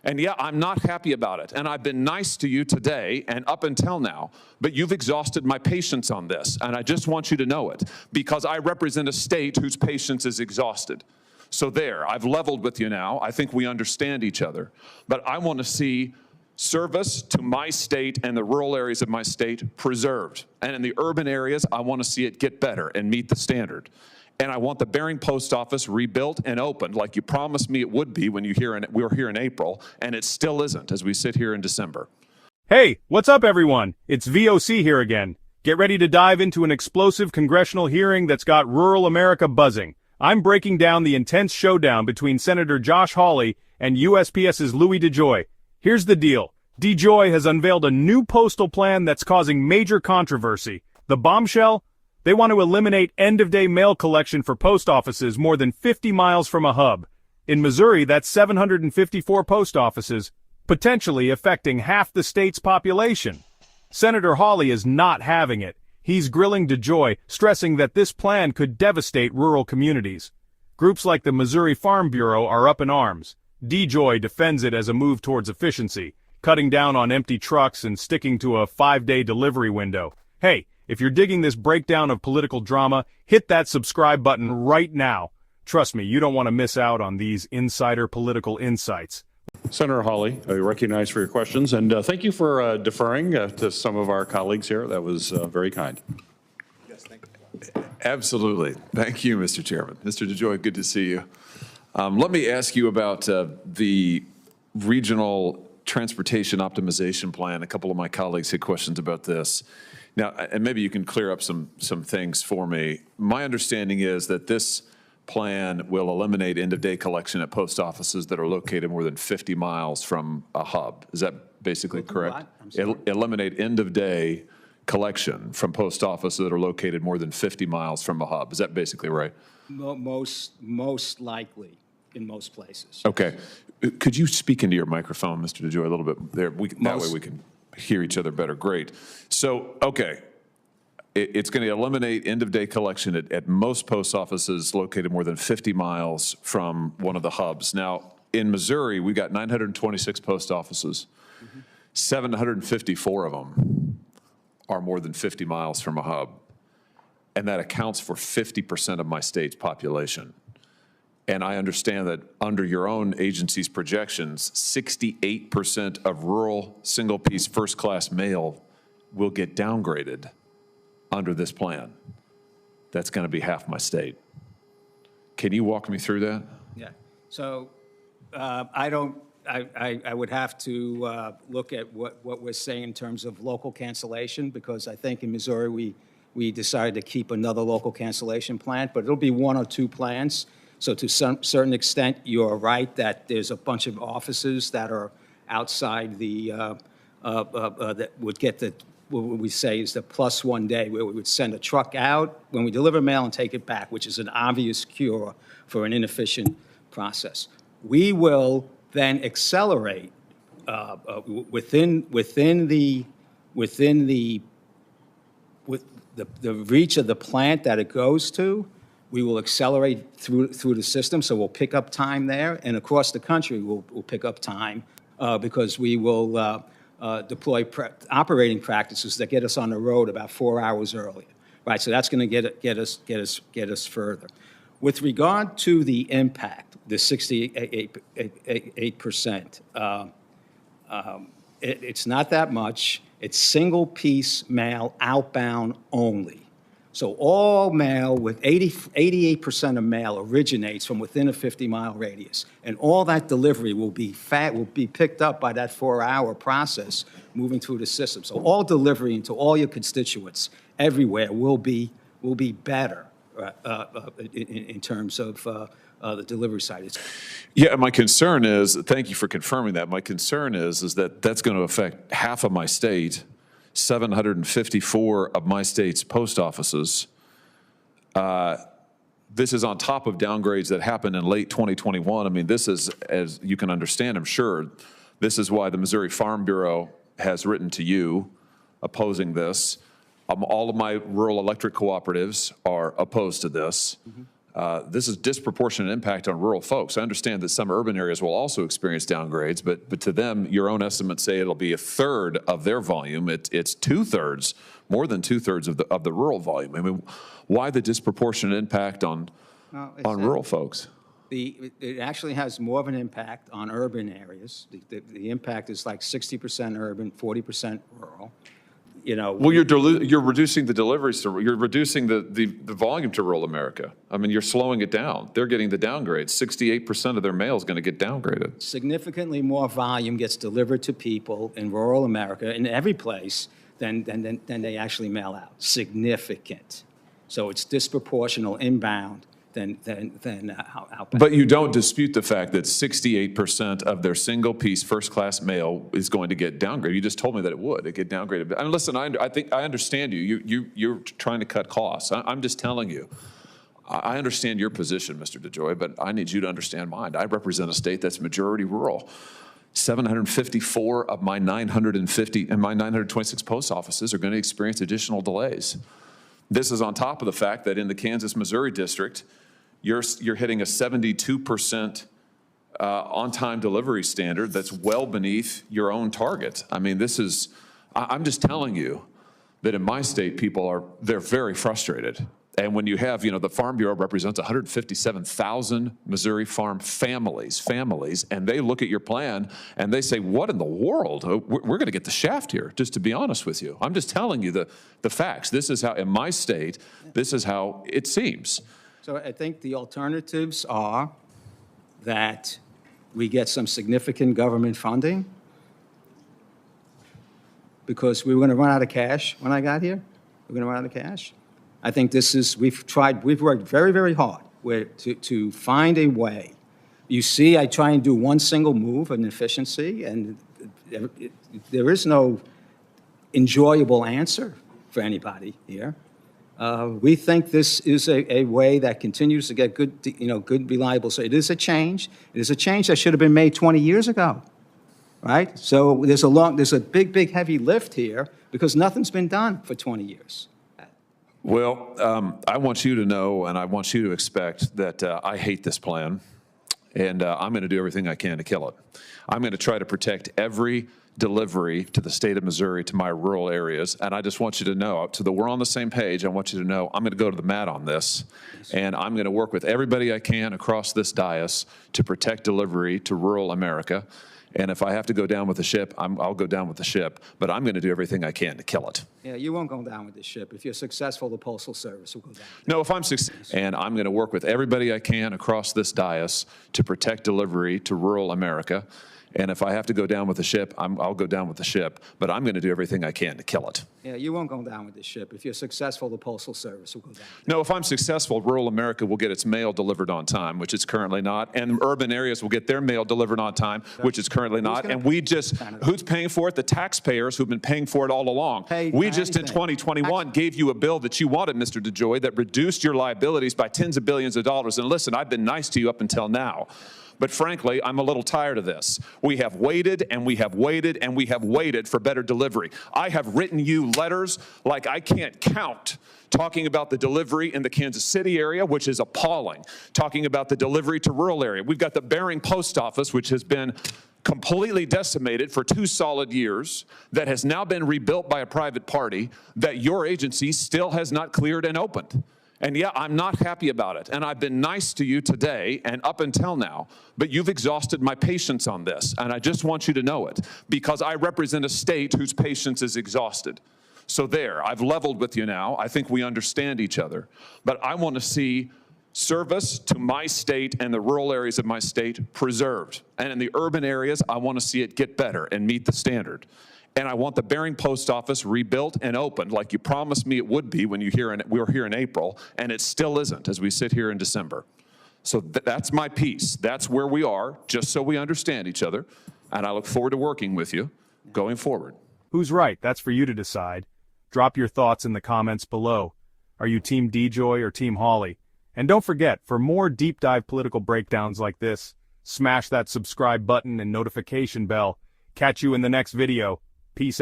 And yeah, I'm not happy about it. And I've been nice to you today and up until now, but you've exhausted my patience on this. And I just want you to know it because I represent a state whose patience is exhausted. So there, I've leveled with you now. I think we understand each other. But I want to see service to my state and the rural areas of my state preserved. And in the urban areas, I want to see it get better and meet the standard. And I want the Bering Post Office rebuilt and opened like you promised me it would be when we were here in April, and it still isn't as we sit here in December. Hey, what's up everyone? It's VOC here again. Get ready to dive into an explosive congressional hearing that's got rural America buzzing. I'm breaking down the intense showdown between Senator Josh Hawley and USPS's Louis DeJoy. Here's the deal. DeJoy has unveiled a new postal plan that's causing major controversy. The bombshell? They want to eliminate end-of-day mail collection for post offices more than 50 miles from a hub. In Missouri, that's 754 post offices, potentially affecting half the state's population. Senator Hawley is not having it. He's grilling DeJoy, stressing that this plan could devastate rural communities. Groups like the Missouri Farm Bureau are up in arms. DeJoy defends it as a move towards efficiency, cutting down on empty trucks and sticking to a 5-day delivery window. Hey, if you're digging this breakdown of political drama, hit that subscribe button right now. Trust me, you don't want to miss out on these insider political insights. Senator Hawley, I recognize for your questions, and thank you for deferring to some of our colleagues here. That was very kind. Yes, thank you. Absolutely. Thank you, Mr. Chairman. Mr. DeJoy, good to see you. Let me ask you about the regional transportation optimization plan. A couple of my colleagues had questions about this. Now, and maybe you can clear up some things for me. My understanding is that this plan will eliminate end-of-day collection at post offices that are located more than 50 miles from a hub. Is that basically correct? Eliminate end-of-day collection from post offices that are located more than 50 miles from a hub. Is that basically right? Most likely in most places. Okay. Could you speak into your microphone, Mr. DeJoy, a little bit there? That way we can hear each other better. Great. So, okay. It's going to eliminate end-of-day collection at most post offices located more than 50 miles from one of the hubs. Now, in Missouri, we've got 926 post offices. 754 of them are more than 50 miles from a hub. And that accounts for 50% of my state's population. And I understand that under your own agency's projections, 68% of rural single-piece first-class mail will get downgraded under this plan. That's going to be half my state. Can you walk me through that? Yeah. So I would have to look at what we're saying in terms of local cancellation, because I think in Missouri we decided to keep another local cancellation plan, but it'll be one or two plans. So to some certain extent, you're right that there's a bunch of offices that are outside the, that would get the, what we say is the plus 1 day, where we would send a truck out when we deliver mail and take it back, which is an obvious cure for an inefficient process. We will then accelerate within the reach of the plant that it goes to. We will accelerate through the system, so we'll pick up time there, and across the country we'll pick up time because we will deploy operating practices that get us on the road about 4 hours earlier, right? So that's going to get us further. With regard to the impact, the 68%, it's not that much. It's single-piece mail outbound only. So all mail, with 88% of mail originates from within a 50-mile radius, and all that delivery will be picked up by that 4-hour process moving through the system. So all delivery to all your constituents everywhere will be better in terms of the delivery side. Yeah, my concern is, thank you for confirming that. My concern is that that's going to affect half of my state. 754 of my state's post offices. This is on top of downgrades that happened in late 2021. I mean, this is, as you can understand, I'm sure, this is why the Missouri Farm Bureau has written to you opposing this. All of my rural electric cooperatives are opposed to this. This is disproportionate impact on rural folks. I understand that some urban areas will also experience downgrades, but to them, your own estimates say it'll be a third of their volume. It's two-thirds, more than two-thirds of the rural volume. I mean, why the disproportionate impact on rural folks? It actually has more of an impact on urban areas. The impact is like 60% urban, 40% rural. You know, well, you're reducing the deliveries you're reducing the volume to rural America. I mean, you're slowing it down. They're getting the downgrade. 68% of their mail is going to get downgraded. significantly more volume gets delivered to people in rural America, in every place, than they actually mail out. Significant. So it's disproportional inbound than outbound. But you don't dispute the fact that 68% of their single-piece first-class mail is going to get downgraded. You just told me that it would. It get downgraded. I mean, listen, I think I understand you. You're trying to cut costs. I'm just telling you. I understand your position, Mr. DeJoy, but I need you to understand mine. I represent a state that's majority rural. 754 of my 950 and my 926 post offices are going to experience additional delays. This is on top of the fact that in the Kansas-Missouri district, you're hitting a 72% on-time delivery standard that's well beneath your own target. I mean, I'm just telling you that in my state, they're very frustrated. And when you have, the Farm Bureau represents 157,000 Missouri farm families, and they look at your plan and they say, what in the world? We're going to get the shaft here, just to be honest with you. I'm just telling you the facts. This is how, in my state, this is how it seems. So I think the alternatives are that we get some significant government funding, because we were going to run out of cash when I got here. We're going to run out of cash. I think we've worked very, very hard to find a way. You see, I try and do one single move in efficiency, and there is no enjoyable answer for anybody here. We think this is a way that continues to get good, reliable. So it is a change. It is a change that should have been made 20 years ago, right? So there's a big, heavy lift here because nothing's been done for 20 years. Well, I want you to know, and I want you to expect that I hate this plan, and I'm going to do everything I can to kill it. I'm going to try to protect every delivery to the state of Missouri, to my rural areas, and I just want you to know, so that we're on the same page, I want you to know I'm going to go to the mat on this, and I'm going to work with everybody I can across this dais to protect delivery to rural America. And if I have to go down with the ship, I'll go down with the ship, but I'm going to do everything I can to kill it. Yeah, you won't go down with the ship. If you're successful, the Postal Service will go down. No, if I'm successful, and I'm going to work with everybody I can across this dais to protect delivery to rural America. And if I have to go down with the ship, I'll go down with the ship, but I'm going to do everything I can to kill it. Yeah, you won't go down with the ship. If you're successful, the Postal Service will go down. No, if I'm successful, rural America will get its mail delivered on time, which it's currently not, and urban areas will get their mail delivered on time, which is currently not. And who's paying for it? The taxpayers who've been paying for it all along. We just in 2021 gave you a bill that you wanted, Mr. DeJoy, that reduced your liabilities by tens of billions of dollars. And listen, I've been nice to you up until now. But frankly, I'm a little tired of this. We have waited and we have waited and we have waited for better delivery. I have written you letters like I can't count, talking about the delivery in the Kansas City area, which is appalling, talking about the delivery to rural area. We've got the Bering Post Office, which has been completely decimated for 2 solid years, that has now been rebuilt by a private party, that your agency still has not cleared and opened. And yeah, I'm not happy about it. And I've been nice to you today and up until now, but you've exhausted my patience on this. And I just want you to know it, because I represent a state whose patience is exhausted. So there, I've leveled with you now. I think we understand each other. But I want to see service to my state and the rural areas of my state preserved. And in the urban areas, I want to see it get better and meet the standard. And I want the Bering Post Office rebuilt and opened like you promised me it would be when we were here in April, and it still isn't as we sit here in December. So that's my piece. That's where we are, just so we understand each other. And I look forward to working with you going forward. Who's right? That's for you to decide. Drop your thoughts in the comments below. Are you Team DeJoy or Team Hawley? And don't forget, for more deep dive political breakdowns like this, smash that subscribe button and notification bell. Catch you in the next video.